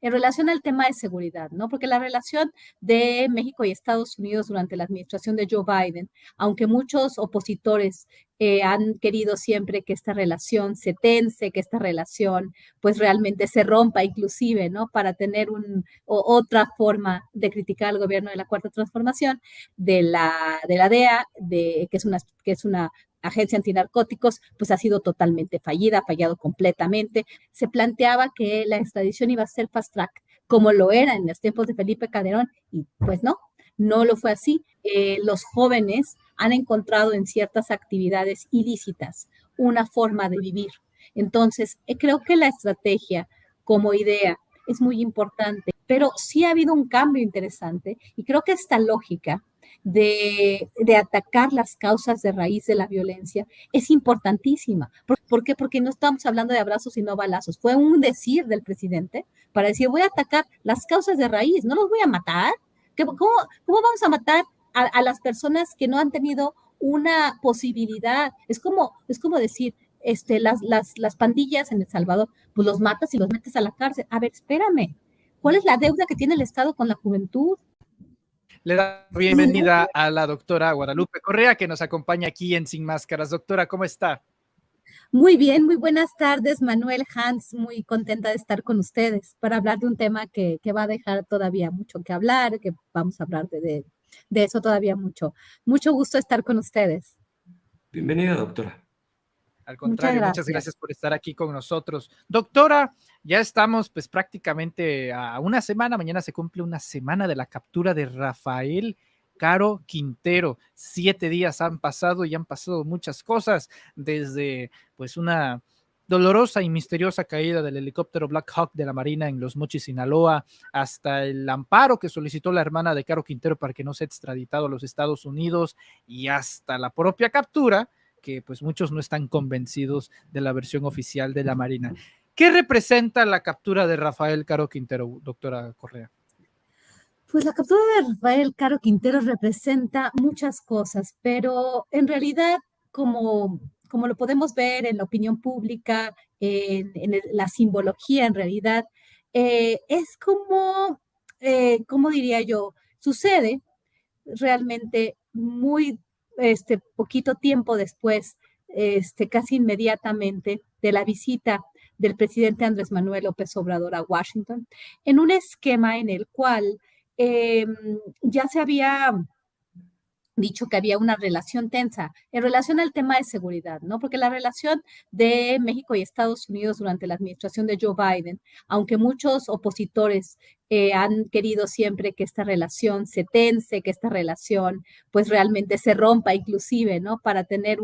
en relación al tema de seguridad, ¿no? Porque la relación de México y Estados Unidos durante la administración de Joe Biden, aunque muchos opositores han querido siempre que esta relación se tense, que esta relación pues realmente se rompa inclusive, ¿no? Para tener otra forma de criticar al gobierno de la Cuarta Transformación, de la DEA, que es una agencia antinarcóticos, pues ha sido totalmente fallida, ha fallado completamente. Se planteaba que la extradición iba a ser fast track, como lo era en los tiempos de Felipe Calderón, y pues no lo fue así. Los jóvenes han encontrado en ciertas actividades ilícitas una forma de vivir. Entonces, creo que la estrategia como idea es muy importante, pero sí ha habido un cambio interesante y creo que esta lógica de atacar las causas de raíz de la violencia es importantísima. ¿Por qué? Porque no estamos hablando de abrazos y no balazos. Fue un decir del presidente para decir, voy a atacar las causas de raíz, no los voy a matar. ¿Cómo vamos a matar a las personas que no han tenido una posibilidad? Es como decir, las pandillas en El Salvador, pues los matas y los metes a la cárcel. A ver, espérame, ¿cuál es la deuda que tiene el Estado con la juventud? Le da bienvenida a la doctora Guadalupe Correa, que nos acompaña aquí en Sin Máscaras. Doctora, ¿cómo está? Muy bien, muy buenas tardes, Manuel, Hans, muy contenta de estar con ustedes para hablar de un tema que va a dejar todavía mucho que hablar, que vamos a hablar de eso todavía mucho. Mucho gusto estar con ustedes. Bienvenida, doctora. Al Muchas contrario, muchas gracias. gracias por estar aquí con nosotros. Doctora, ya estamos pues prácticamente a una semana, mañana se cumple una semana de la captura de Rafael Caro Quintero. 7 días han pasado y han pasado muchas cosas, desde pues una dolorosa y misteriosa caída del helicóptero Black Hawk de la Marina en Los Mochis, Sinaloa, hasta el amparo que solicitó la hermana de Caro Quintero para que no sea extraditado a los Estados Unidos, y hasta la propia captura, que pues muchos no están convencidos de la versión oficial de la Marina. ¿Qué representa la captura de Rafael Caro Quintero, doctora Correa? Pues la captura de Rafael Caro Quintero representa muchas cosas, pero en realidad, como lo podemos ver en la opinión pública, la simbología en realidad, es como, ¿cómo diría yo? Sucede realmente muy poquito tiempo después, casi inmediatamente de la visita del presidente Andrés Manuel López Obrador a Washington, en un esquema en el cual eh, ya se había dicho que había una relación tensa en relación al tema de seguridad, ¿no? Porque la relación de México y Estados Unidos durante la administración de Joe Biden, aunque muchos opositores han querido siempre que esta relación se tense, que esta relación pues realmente se rompa inclusive, ¿no? Para tener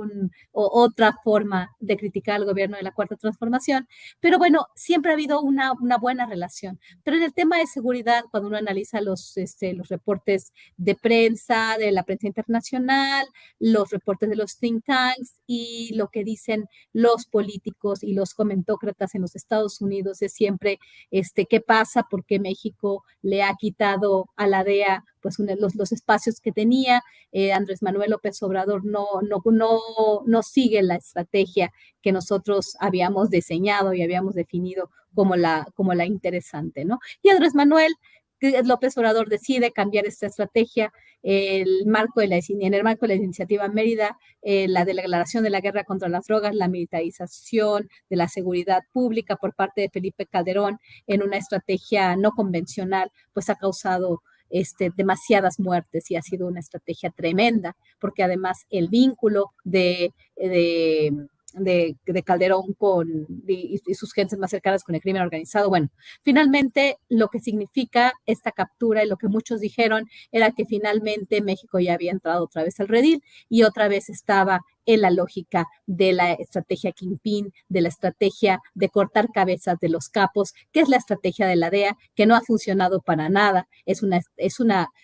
otra forma de criticar al gobierno de la Cuarta Transformación. Pero bueno, siempre ha habido una buena relación. Pero en el tema de seguridad, cuando uno analiza los reportes de prensa, de la prensa internacional, los reportes de los think tanks y lo que dicen los políticos y los comentócratas en los Estados Unidos es siempre qué pasa, por qué México le ha quitado a la DEA pues los espacios que tenía. Andrés Manuel López Obrador no sigue la estrategia que nosotros habíamos diseñado y habíamos definido como la interesante, ¿no? Y Andrés Manuel López Obrador decide cambiar esta estrategia en el marco de la iniciativa Mérida, la declaración de la guerra contra las drogas, la militarización de la seguridad pública por parte de Felipe Calderón en una estrategia no convencional, pues ha causado demasiadas muertes y ha sido una estrategia tremenda, porque además el vínculo de Calderón y sus gentes más cercanas con el crimen organizado. Bueno, finalmente lo que significa esta captura y lo que muchos dijeron era que finalmente México ya había entrado otra vez al redil y otra vez estaba en la lógica de la estrategia Kingpin, de la estrategia de cortar cabezas de los capos, que es la estrategia de la DEA, que no ha funcionado para nada.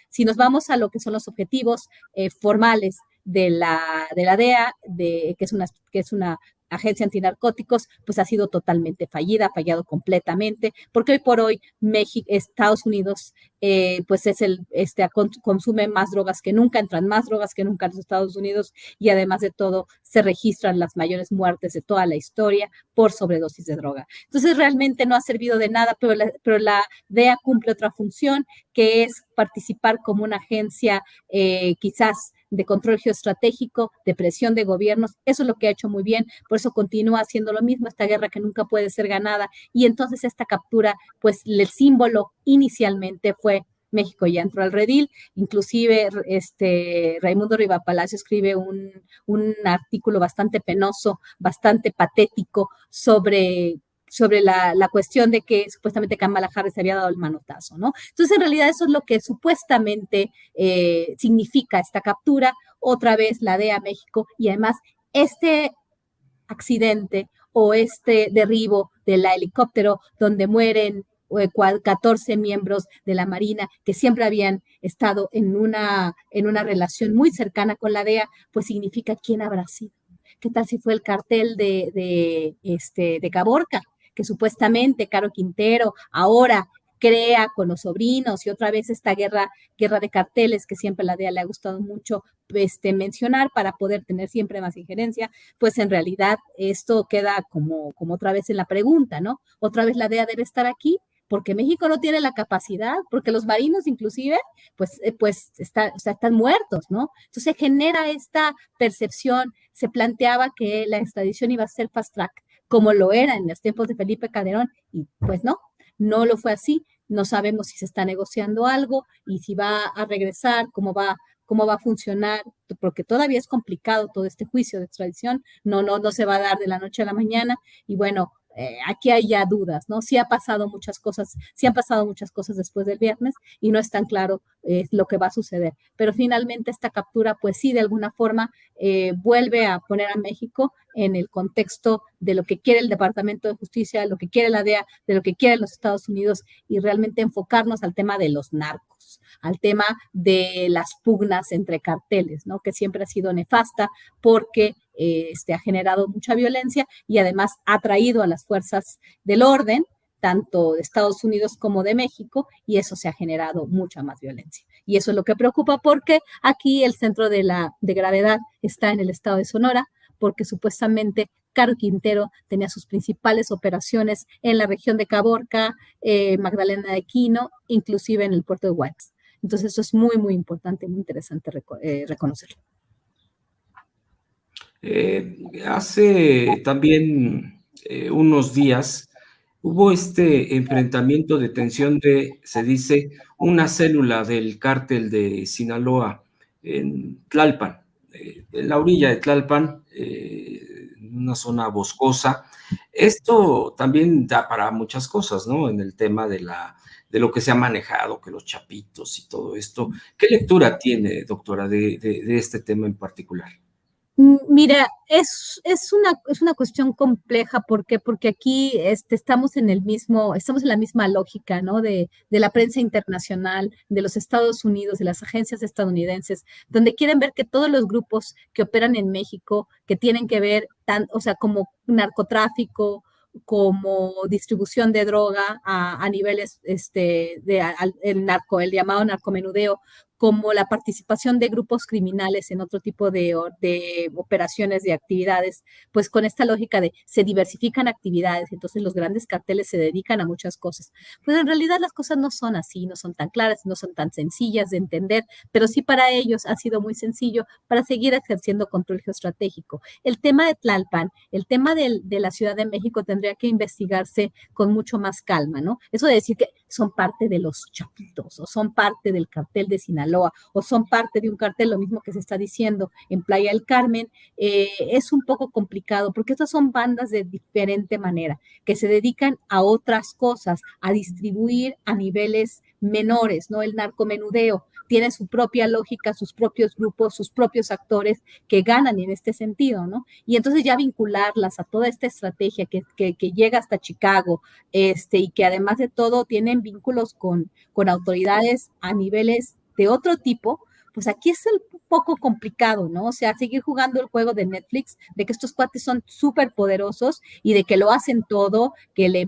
Si nos vamos a lo que son los objetivos formales de la DEA, que es una agencia antinarcóticos, pues ha sido totalmente fallida, ha fallado completamente, porque hoy por hoy México, Estados Unidos, pues es consume más drogas que nunca, entran más drogas que nunca en los Estados Unidos, y además de todo se registran las mayores muertes de toda la historia por sobredosis de droga. Entonces realmente no ha servido de nada, pero la DEA cumple otra función, que es participar como una agencia quizás de control geoestratégico, de presión de gobiernos. Eso es lo que ha hecho muy bien, por eso continúa haciendo lo mismo, esta guerra que nunca puede ser ganada, y entonces esta captura, pues el símbolo inicialmente fue México ya entró al redil, inclusive Raimundo Riva Palacio escribe un artículo bastante penoso, bastante patético sobre la cuestión de que supuestamente Kamala Harris se había dado el manotazo, ¿no? Entonces, en realidad, eso es lo que supuestamente significa esta captura, otra vez la DEA México, y además este accidente o este derribo del helicóptero donde mueren 14 miembros de la Marina que siempre habían estado en una relación muy cercana con la DEA, pues significa quién habrá sido. ¿Qué tal si fue el cartel de Caborca, que supuestamente Caro Quintero ahora crea con los sobrinos, y otra vez esta guerra de carteles que siempre a la DEA le ha gustado mucho mencionar para poder tener siempre más injerencia? Pues en realidad esto queda como otra vez en la pregunta, ¿no? Otra vez la DEA debe estar aquí, porque México no tiene la capacidad, porque los marinos inclusive, pues están muertos, ¿no? Entonces genera esta percepción, se planteaba que la extradición iba a ser fast track, como lo era en los tiempos de Felipe Calderón, y pues no lo fue así. No sabemos si se está negociando algo y si va a regresar, cómo va a funcionar, porque todavía es complicado todo este juicio de extradición, no se va a dar de la noche a la mañana, y bueno, aquí hay ya dudas, ¿no? Sí han pasado muchas cosas después del viernes y no es tan claro lo que va a suceder, pero finalmente esta captura, pues sí, de alguna forma vuelve a poner a México en el contexto de lo que quiere el Departamento de Justicia, de lo que quiere la DEA, de lo que quieren los Estados Unidos, y realmente enfocarnos al tema de los narcos, al tema de las pugnas entre carteles, ¿no? Que siempre ha sido nefasta porque ha generado mucha violencia y además ha traído a las fuerzas del orden, tanto de Estados Unidos como de México, y eso se ha generado mucha más violencia. Y eso es lo que preocupa, porque aquí el centro de gravedad está en el estado de Sonora, porque supuestamente Caro Quintero tenía sus principales operaciones en la región de Caborca, Magdalena de Quino, inclusive en el puerto de Juárez. Entonces eso es muy, muy importante, muy interesante reconocerlo. Hace también unos días hubo este enfrentamiento de tensión se dice, una célula del cártel de Sinaloa en Tlalpan, en la orilla de Tlalpan, en una zona boscosa. Esto también da para muchas cosas, ¿no? En el tema de lo que se ha manejado, que los chapitos y todo esto. ¿Qué lectura tiene, doctora, de este tema en particular? Mira, es una cuestión compleja. ¿Por qué? Porque aquí estamos en la misma lógica, ¿no? De la prensa internacional, de los Estados Unidos, de las agencias estadounidenses, donde quieren ver que todos los grupos que operan en México, que tienen que ver, como narcotráfico, como distribución de droga a niveles, el llamado narcomenudeo, como la participación de grupos criminales en otro tipo de operaciones, de actividades, pues con esta lógica de se diversifican actividades, entonces los grandes carteles se dedican a muchas cosas. Pues en realidad las cosas no son así, no son tan claras, no son tan sencillas de entender, pero sí para ellos ha sido muy sencillo para seguir ejerciendo control geoestratégico. El tema de Tlalpan, el tema de la Ciudad de México tendría que investigarse con mucho más calma, ¿no? Eso de decir que son parte de los chapitos o son parte del cartel de Sinaloa o son parte de un cartel, lo mismo que se está diciendo en Playa del Carmen, es un poco complicado porque estas son bandas de diferente manera, que se dedican a otras cosas, a distribuir a niveles menores, ¿no? El narcomenudeo tiene su propia lógica, sus propios grupos, sus propios actores que ganan en este sentido, ¿no? Y entonces ya vincularlas a toda esta estrategia que llega hasta Chicago, y que además de todo tienen vínculos con autoridades a niveles de otro tipo, pues aquí es un poco complicado, ¿no? O sea, seguir jugando el juego de Netflix, de que estos cuates son súper poderosos y de que lo hacen todo, que le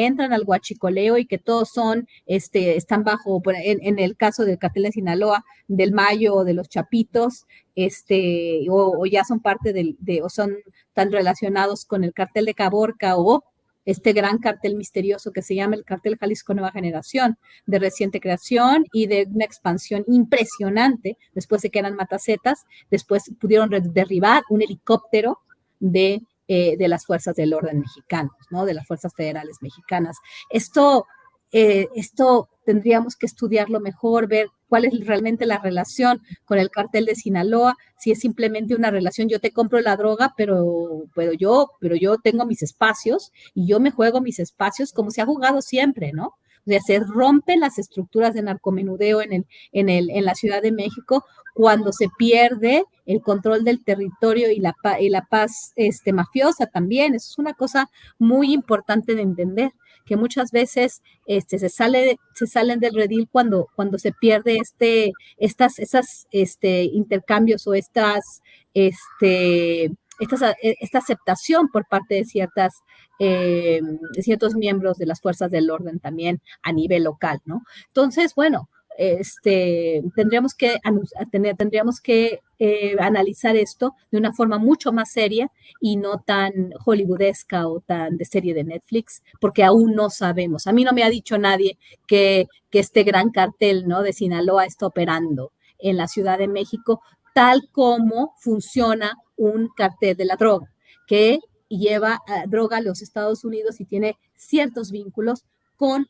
entran al guachicoleo y que todos son, están bajo, en el caso del cartel de Sinaloa, del Mayo o de los Chapitos, o ya son parte o son tan relacionados con el cartel de Caborca o este gran cartel misterioso que se llama el cartel Jalisco Nueva Generación, de reciente creación y de una expansión impresionante, después de que eran matacetas, después pudieron derribar un helicóptero de las fuerzas del orden mexicanos, ¿no? De las fuerzas federales mexicanas. Esto tendríamos que estudiarlo mejor, ver cuál es realmente la relación con el cartel de Sinaloa, si es simplemente una relación, yo te compro la droga, pero yo tengo mis espacios y yo me juego mis espacios como se ha jugado siempre, ¿no? O sea, se rompen las estructuras de narcomenudeo en la Ciudad de México cuando se pierde el control del territorio y la paz mafiosa también. Eso es una cosa muy importante de entender, que muchas veces se salen del redil cuando se pierde estos intercambios o esta aceptación por parte de ciertos miembros de las fuerzas del orden también a nivel local, ¿no? Entonces, bueno, tendríamos que analizar esto de una forma mucho más seria y no tan hollywoodesca o tan de serie de Netflix, porque aún no sabemos. A mí no me ha dicho nadie que este gran cartel, ¿no?, de Sinaloa está operando en la Ciudad de México tal como funciona un cartel de la droga, que lleva droga a los Estados Unidos y tiene ciertos vínculos con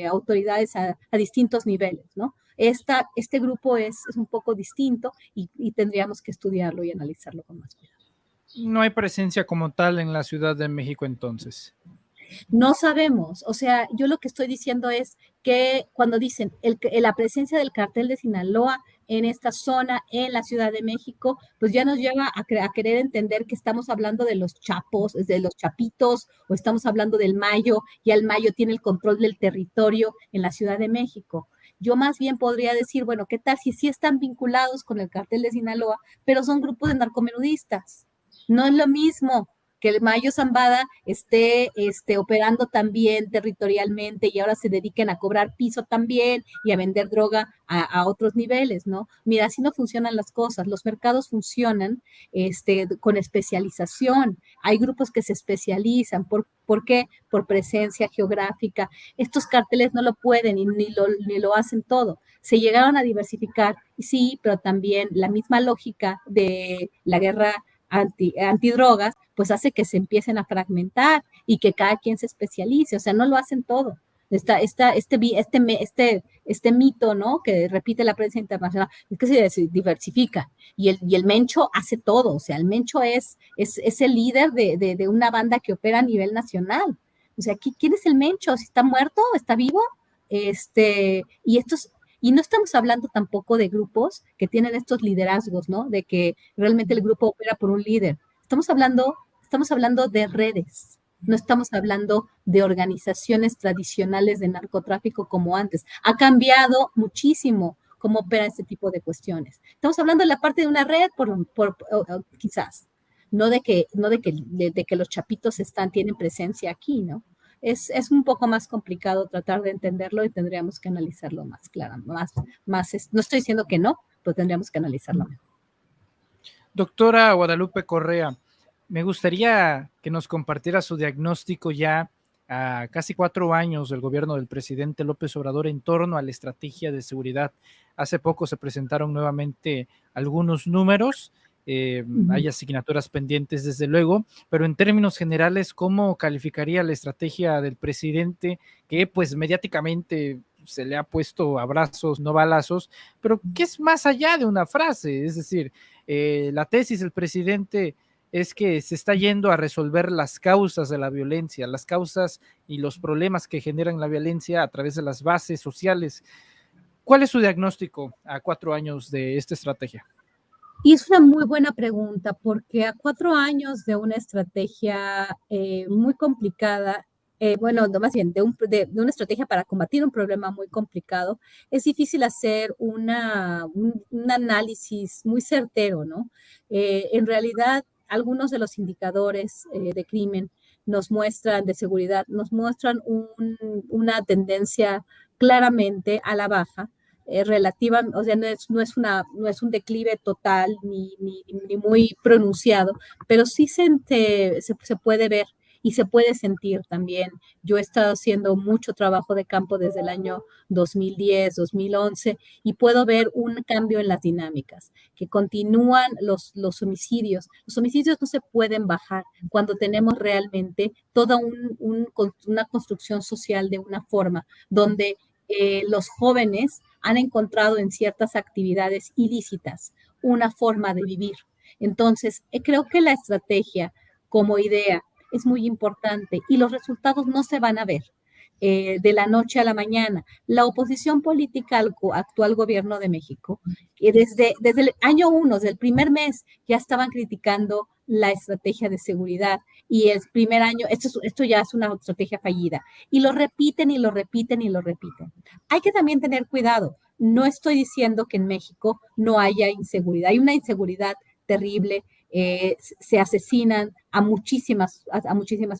autoridades a distintos niveles, ¿no? Este grupo es un poco distinto y tendríamos que estudiarlo y analizarlo con más cuidado. No hay presencia como tal en la Ciudad de México entonces. No sabemos, o sea, yo lo que estoy diciendo es que cuando dicen la presencia del cartel de Sinaloa en esta zona, en la Ciudad de México, pues ya nos lleva a querer entender que estamos hablando de los chapos, de los chapitos, o estamos hablando del Mayo, y el Mayo tiene el control del territorio en la Ciudad de México. Yo más bien podría decir, bueno, ¿qué tal si sí están vinculados con el cartel de Sinaloa, pero son grupos de narcomenudistas? No es lo mismo que el Mayo Zambada esté operando también territorialmente y ahora se dediquen a cobrar piso también y a vender droga a otros niveles, ¿no? Mira, así no funcionan las cosas. Los mercados funcionan con especialización. Hay grupos que se especializan. ¿Por qué? Por presencia geográfica. Estos carteles no lo pueden ni lo hacen todo. Se llegaron a diversificar, sí, pero también la misma lógica de la guerra antidrogas, pues hace que se empiecen a fragmentar y que cada quien se especialice, o sea, no lo hacen todo. Este mito, ¿no?, que repite la prensa internacional, es que se diversifica y el Mencho hace todo, o sea, el Mencho es el líder de una banda que opera a nivel nacional. O sea, ¿quién es el Mencho? ¿Si está muerto? ¿Está vivo? Y no estamos hablando tampoco de grupos que tienen estos liderazgos, ¿no? De que realmente el grupo opera por un líder. Estamos hablando de redes. No estamos hablando de organizaciones tradicionales de narcotráfico como antes. Ha cambiado muchísimo cómo opera este tipo de cuestiones. Estamos hablando de la parte de una red, quizás, no de que los chapitos tienen presencia aquí, ¿no? Es un poco más complicado tratar de entenderlo y tendríamos que analizarlo más claro, no estoy diciendo que no, pero tendríamos que analizarlo mejor. Doctora Guadalupe Correa, me gustaría que nos compartiera su diagnóstico ya a casi 4 años del gobierno del presidente López Obrador en torno a la estrategia de seguridad. Hace poco se presentaron nuevamente algunos números. Hay asignaturas pendientes desde luego, pero en términos generales, ¿cómo calificaría la estrategia del presidente que pues mediáticamente se le ha puesto abrazos, no balazos, pero que es más allá de una frase? Es decir, la tesis del presidente es que se está yendo a resolver las causas de la violencia, las causas y los problemas que generan la violencia a través de las bases sociales. ¿Cuál es su diagnóstico a 4 años de esta estrategia? Y es una muy buena pregunta, porque a 4 años de una estrategia muy complicada bueno, no, más bien, de una estrategia para combatir un problema muy complicado, es difícil hacer un análisis muy certero, ¿no? En realidad, algunos de los indicadores de crimen nos muestran, de seguridad, nos muestran una tendencia claramente a la baja, relativa, o sea, no es un declive total ni muy pronunciado, pero sí se puede ver y se puede sentir también. Yo he estado haciendo mucho trabajo de campo desde el año 2010, 2011 y puedo ver un cambio en las dinámicas, que continúan los homicidios. Los homicidios no se pueden bajar cuando tenemos realmente toda una construcción social de una forma donde los jóvenes han encontrado en ciertas actividades ilícitas una forma de vivir. Entonces, creo que la estrategia como idea es muy importante y los resultados no se van a ver de la noche a la mañana. La oposición política al actual gobierno de México, que desde el año 1, desde el primer mes, ya estaban criticando la estrategia de seguridad y el primer año, esto ya es una estrategia fallida, y lo repiten y lo repiten y lo repiten. Hay que también tener cuidado. No estoy diciendo que en México no haya inseguridad, hay una inseguridad terrible, se asesinan a muchísimas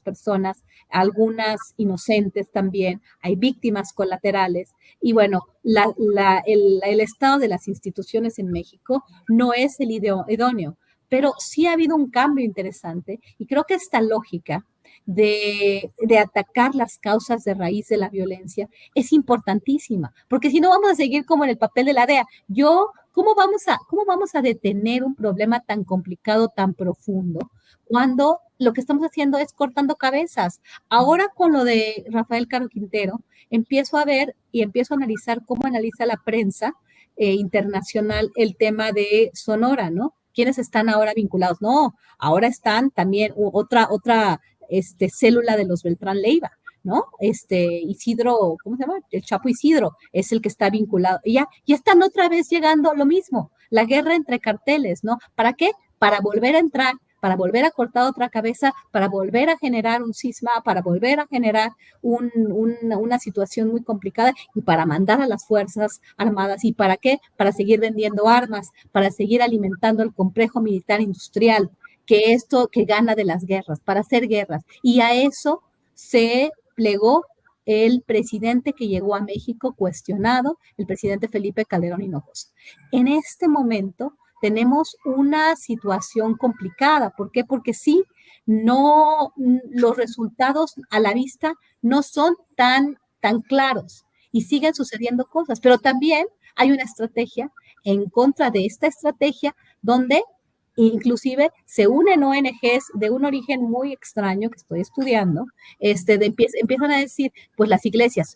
personas, algunas inocentes también, hay víctimas colaterales y bueno, el estado de las instituciones en México no es el idóneo, pero sí ha habido un cambio interesante y creo que esta lógica de atacar las causas de raíz de la violencia es importantísima, porque si no vamos a seguir como en el papel de la DEA. ¿Cómo vamos a detener un problema tan complicado, tan profundo, cuando lo que estamos haciendo es cortando cabezas? Ahora con lo de Rafael Caro Quintero, empiezo a ver y empiezo a analizar cómo analiza la prensa internacional el tema de Sonora, ¿no? ¿Quiénes están ahora vinculados? No, ahora están también otra célula de los Beltrán Leiva, ¿no? Isidro, ¿cómo se llama? El Chapo Isidro es el que está vinculado. Y ya están otra vez llegando lo mismo, la guerra entre carteles, ¿no? ¿Para qué? Para volver a entrar, para volver a cortar otra cabeza, para volver a generar un cisma, para volver a generar una situación muy complicada y para mandar a las Fuerzas Armadas. ¿Y para qué? Para seguir vendiendo armas, para seguir alimentando el complejo militar industrial, que gana de las guerras, para hacer guerras. Y a eso se plegó el presidente que llegó a México cuestionado, el presidente Felipe Calderón Hinojosa. En este momento tenemos una situación complicada. ¿Por qué? Porque sí, no, los resultados a la vista no son tan claros y siguen sucediendo cosas, pero también hay una estrategia en contra de esta estrategia donde inclusive se unen ONGs de un origen muy extraño que estoy estudiando, empiezan a decir, pues las iglesias,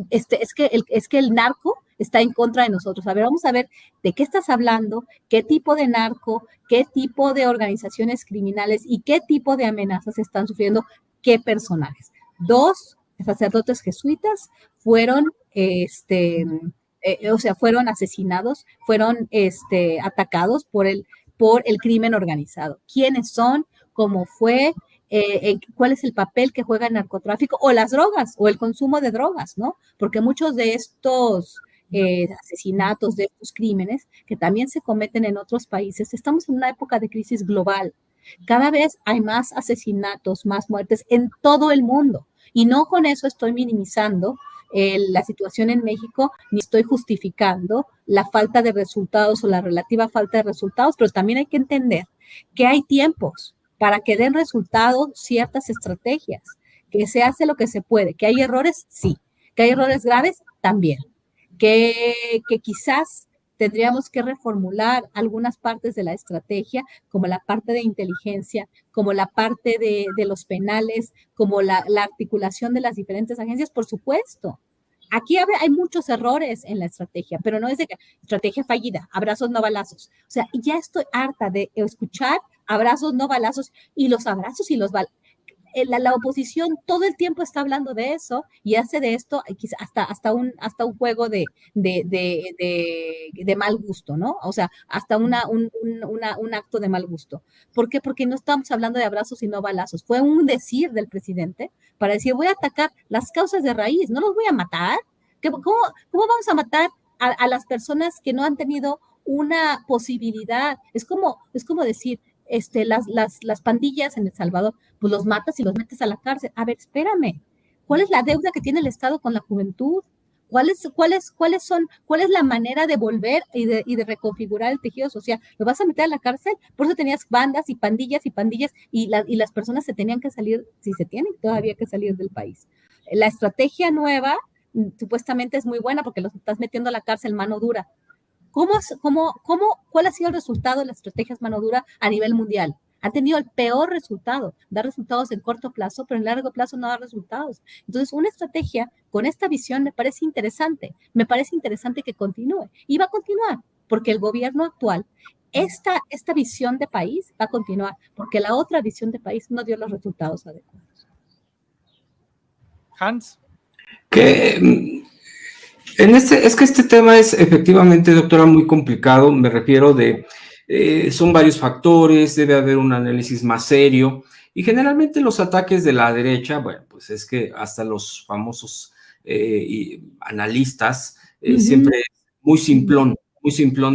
es que el narco está en contra de nosotros. A ver, vamos a ver de qué estás hablando, qué tipo de narco, qué tipo de organizaciones criminales y qué tipo de amenazas están sufriendo qué personajes. 2 sacerdotes jesuitas fueron, fueron asesinados, fueron atacados por el crimen organizado. ¿Quiénes son? ¿Cómo fue? ¿Cuál es el papel que juega el narcotráfico o las drogas o el consumo de drogas, ¿no? Porque muchos de estos asesinatos, de estos crímenes que también se cometen en otros países, estamos en una época de crisis global. Cada vez hay más asesinatos, más muertes en todo el mundo. Y no con eso estoy minimizando la situación en México, ni estoy justificando la falta de resultados o la relativa falta de resultados, pero también hay que entender que hay tiempos para que den resultados ciertas estrategias, que se hace lo que se puede, que hay errores, sí, que hay errores graves, también, que quizás tendríamos que reformular algunas partes de la estrategia, como la parte de inteligencia, como la parte de los penales, como la articulación de las diferentes agencias, por supuesto. Aquí hay muchos errores en la estrategia, pero no es de que estrategia fallida, abrazos no balazos. O sea, ya estoy harta de escuchar abrazos no balazos y los abrazos y los balazos. la oposición todo el tiempo está hablando de eso y hace de esto hasta un juego de mal gusto, ¿no? O sea, hasta un acto de mal gusto. ¿Por qué? Porque no estamos hablando de abrazos y no balazos. Fue un decir del presidente para decir, voy a atacar las causas de raíz, no los voy a matar. ¿Cómo vamos a matar a las personas que no han tenido una posibilidad? Es como decir, las pandillas en El Salvador, pues los matas y los metes a la cárcel. A ver, espérame, ¿cuál es la deuda que tiene el Estado con la juventud? ¿Cuál es la manera de volver y de reconfigurar el tejido social? ¿Lo vas a meter a la cárcel? Por eso tenías bandas y pandillas y las personas se tenían que salir, si se tienen todavía que salir del país. La estrategia nueva supuestamente es muy buena porque los estás metiendo a la cárcel mano dura. ¿Cuál ha sido el resultado de las estrategias mano dura a nivel mundial? Han tenido el peor resultado, da resultados en corto plazo, pero en largo plazo no da resultados. Entonces, una estrategia con esta visión me parece interesante que continúe y va a continuar, porque el gobierno actual, esta visión de país va a continuar, porque la otra visión de país no dio los resultados adecuados. Hans. Es que este tema es efectivamente, doctora, muy complicado. Me refiero son varios factores, debe haber un análisis más serio. Y generalmente los ataques de la derecha, bueno, pues es que hasta los famosos analistas siempre muy simplón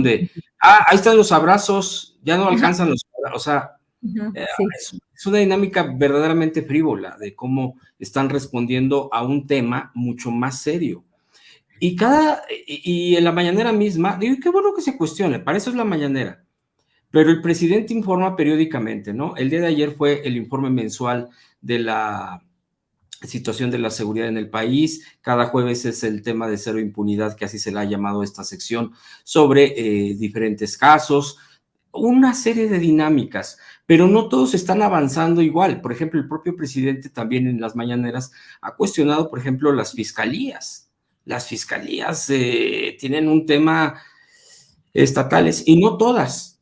de, ahí están los abrazos, ya no alcanzan los abrazos. O sea, sí. Es una dinámica verdaderamente frívola de cómo están respondiendo a un tema mucho más serio. Y en la mañanera misma, digo, qué bueno que se cuestione, para eso es la mañanera. Pero el presidente informa periódicamente, ¿no? El día de ayer fue el informe mensual de la situación de la seguridad en el país. Cada jueves es el tema de cero impunidad, que así se le ha llamado esta sección, sobre diferentes casos, una serie de dinámicas, pero no todos están avanzando igual. Por ejemplo, el propio presidente también en las mañaneras ha cuestionado, por ejemplo, las fiscalías. Las fiscalías tienen un tema estatales y no todas.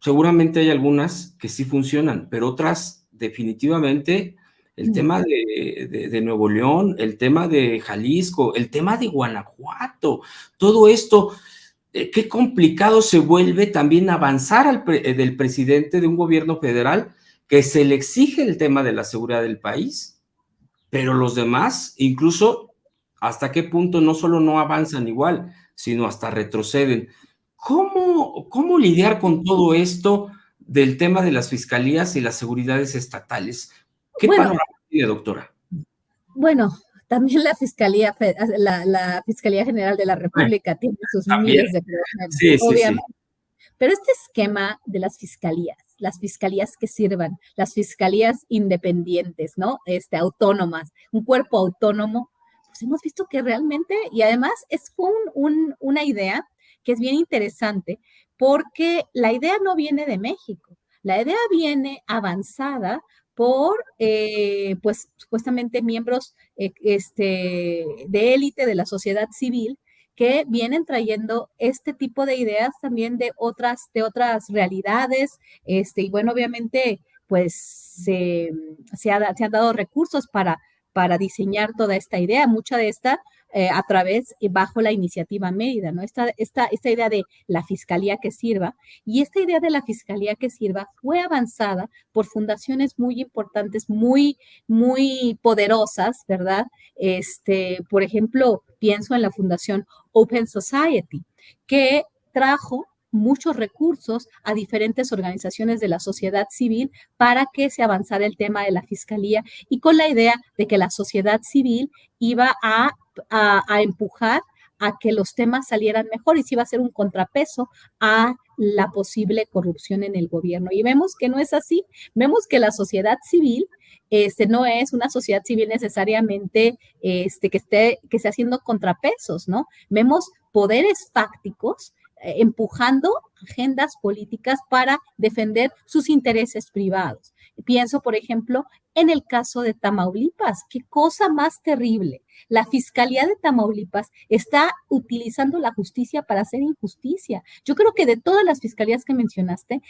Seguramente hay algunas que sí funcionan, pero otras definitivamente, el tema de Nuevo León, el tema de Jalisco, el tema de Guanajuato, todo esto, qué complicado se vuelve también avanzar del presidente de un gobierno federal que se le exige el tema de la seguridad del país, pero los demás, incluso hasta qué punto no solo no avanzan igual, sino hasta retroceden. ¿Cómo lidiar con todo esto del tema de las fiscalías y las seguridades estatales? ¿Qué panorama tiene, doctora? Bueno, también la Fiscalía General de la República tiene sus miles de problemas, sí, obviamente. Sí. Pero este esquema de las fiscalías que sirvan, las fiscalías independientes, ¿no? Autónomas, un cuerpo autónomo, pues hemos visto que realmente, y además fue una idea que es bien interesante, porque la idea no viene de México, la idea viene avanzada por, pues, supuestamente miembros de élite de la sociedad civil que vienen trayendo este tipo de ideas también de otras realidades, y bueno, obviamente, pues, se han dado recursos para diseñar toda esta idea, mucha de esta a través, bajo la iniciativa Mérida, ¿no? Esta idea de la fiscalía que sirva, y esta idea de la fiscalía que sirva fue avanzada por fundaciones muy importantes, muy, muy poderosas, ¿verdad? Por ejemplo, pienso en la fundación Open Society, que trajo muchos recursos a diferentes organizaciones de la sociedad civil para que se avanzara el tema de la fiscalía, y con la idea de que la sociedad civil iba a empujar a que los temas salieran mejor y se iba a ser un contrapeso a la posible corrupción en el gobierno. Y vemos que no es así, vemos que la sociedad civil no es una sociedad civil necesariamente que esté haciendo contrapesos, ¿no? Vemos poderes fácticos empujando agendas políticas para defender sus intereses privados. Pienso, por ejemplo, en el caso de Tamaulipas. Qué cosa más terrible. La Fiscalía de Tamaulipas está utilizando la justicia para hacer injusticia. Yo creo que de todas las fiscalías que mencionaste,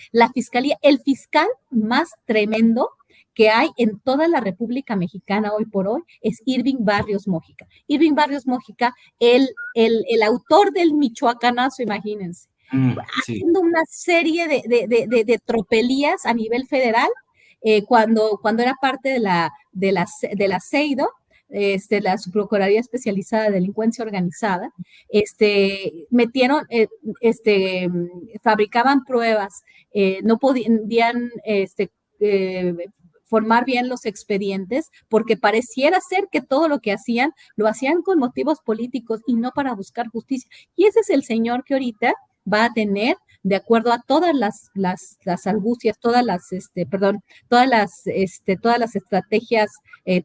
el fiscal más tremendo que hay en toda la República Mexicana hoy por hoy es Irving Barrios Mójica. Irving Barrios Mójica, el autor del Michoacanazo, imagínense, Sí. haciendo una serie de tropelías a nivel federal, cuando era parte de la CEIDO, la Subprocuraduría Especializada de Delincuencia Organizada, metieron, fabricaban pruebas, no podían formar bien los expedientes, porque pareciera ser que todo lo que hacían, lo hacían con motivos políticos y no para buscar justicia. Y ese es el señor que ahorita va a tener, de acuerdo a todas las argucias, todas las estrategias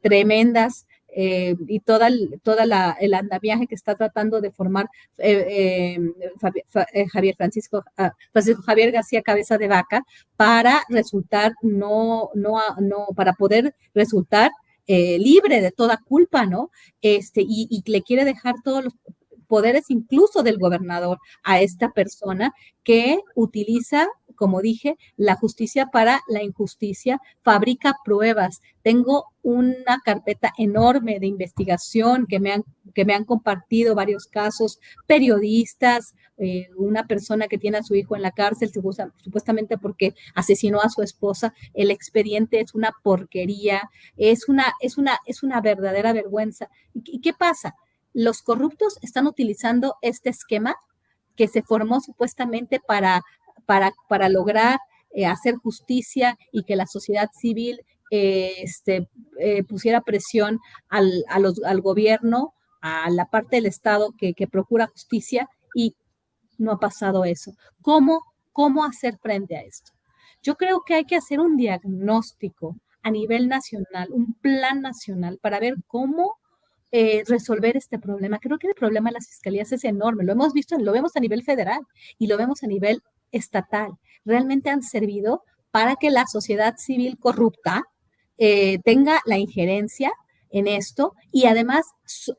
tremendas, y toda el andamiaje que está tratando de formar Francisco Javier García Cabeza de Vaca, para resultar para poder resultar libre de toda culpa, ¿no? Y le quiere dejar todos los poderes, incluso del gobernador, a esta persona que utiliza, como dije, la justicia para la injusticia, fabrica pruebas. Tengo una carpeta enorme de investigación que me han compartido varios casos, periodistas, una persona que tiene a su hijo en la cárcel, supuestamente porque asesinó a su esposa. El expediente es una porquería, es una verdadera vergüenza. ¿Y qué pasa? Los corruptos están utilizando este esquema que se formó supuestamente para lograr hacer justicia y que la sociedad civil pusiera presión al gobierno, a la parte del Estado que procura justicia, y no ha pasado eso. ¿Cómo hacer frente a esto? Yo creo que hay que hacer un diagnóstico a nivel nacional, un plan nacional para ver cómo resolver este problema. Creo que el problema de las fiscalías es enorme. Lo vemos a nivel federal y lo vemos a nivel estatal. Realmente han servido para que la sociedad civil corrupta tenga la injerencia en esto y además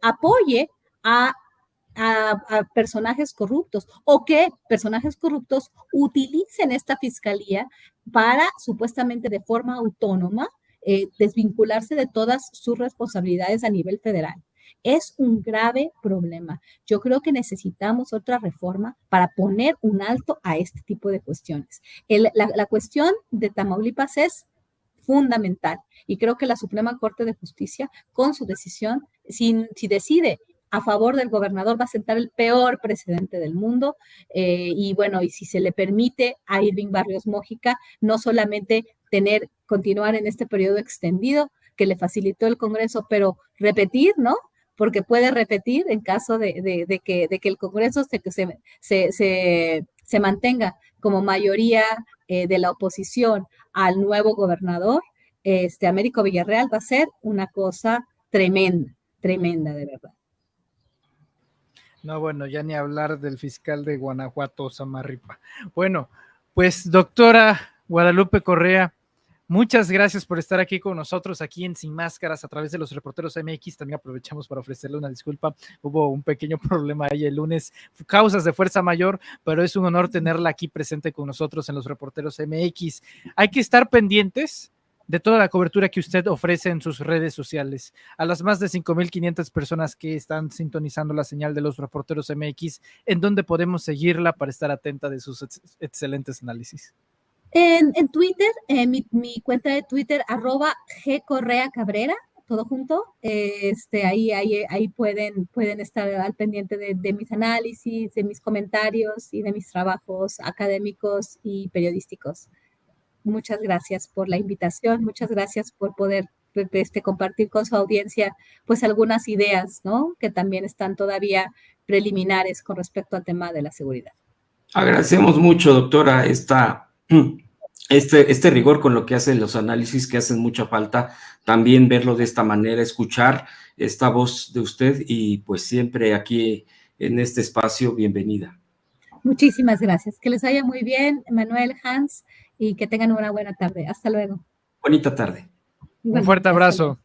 apoye a personajes corruptos, o que personajes corruptos utilicen esta fiscalía para, supuestamente de forma autónoma, desvincularse de todas sus responsabilidades a nivel federal. Es un grave problema. Yo creo que necesitamos otra reforma para poner un alto a este tipo de cuestiones. La cuestión de Tamaulipas es fundamental, y creo que la Suprema Corte de Justicia, con su decisión, si decide a favor del gobernador, va a sentar el peor precedente del mundo, y bueno, y si se le permite a Irving Barrios Mójica no solamente continuar en este periodo extendido que le facilitó el Congreso, pero repetir, ¿no? Porque puede repetir en caso de que el Congreso se mantenga como mayoría de la oposición al nuevo gobernador, Américo Villarreal, va a ser una cosa tremenda, tremenda, de verdad. No, bueno, ya ni hablar del fiscal de Guanajuato, Samarripa. Bueno, pues doctora Guadalupe Correa, muchas gracias por estar aquí con nosotros, aquí en Sin Máscaras, a través de los Reporteros MX. También aprovechamos para ofrecerle una disculpa. Hubo un pequeño problema ahí el lunes, causas de fuerza mayor, pero es un honor tenerla aquí presente con nosotros en los Reporteros MX. Hay que estar pendientes de toda la cobertura que usted ofrece en sus redes sociales. A las más de 5,500 personas que están sintonizando la señal de los Reporteros MX, ¿en dónde podemos seguirla para estar atenta de sus excelentes análisis? En Twitter, mi cuenta de Twitter, @gcorreacabrera, todo junto. Ahí pueden estar al pendiente de mis análisis, de mis comentarios y de mis trabajos académicos y periodísticos. Muchas gracias por la invitación, muchas gracias por poder compartir con su audiencia pues algunas ideas, ¿no? Que también están todavía preliminares con respecto al tema de la seguridad. Agradecemos mucho, doctora, este rigor con lo que hacen los análisis, que hacen mucha falta, también verlo de esta manera, escuchar esta voz de usted, y pues siempre aquí en este espacio, bienvenida. Muchísimas gracias. Que les vaya muy bien, Manuel, Hans, y que tengan una buena tarde. Hasta luego. Bonita tarde. Un fuerte abrazo.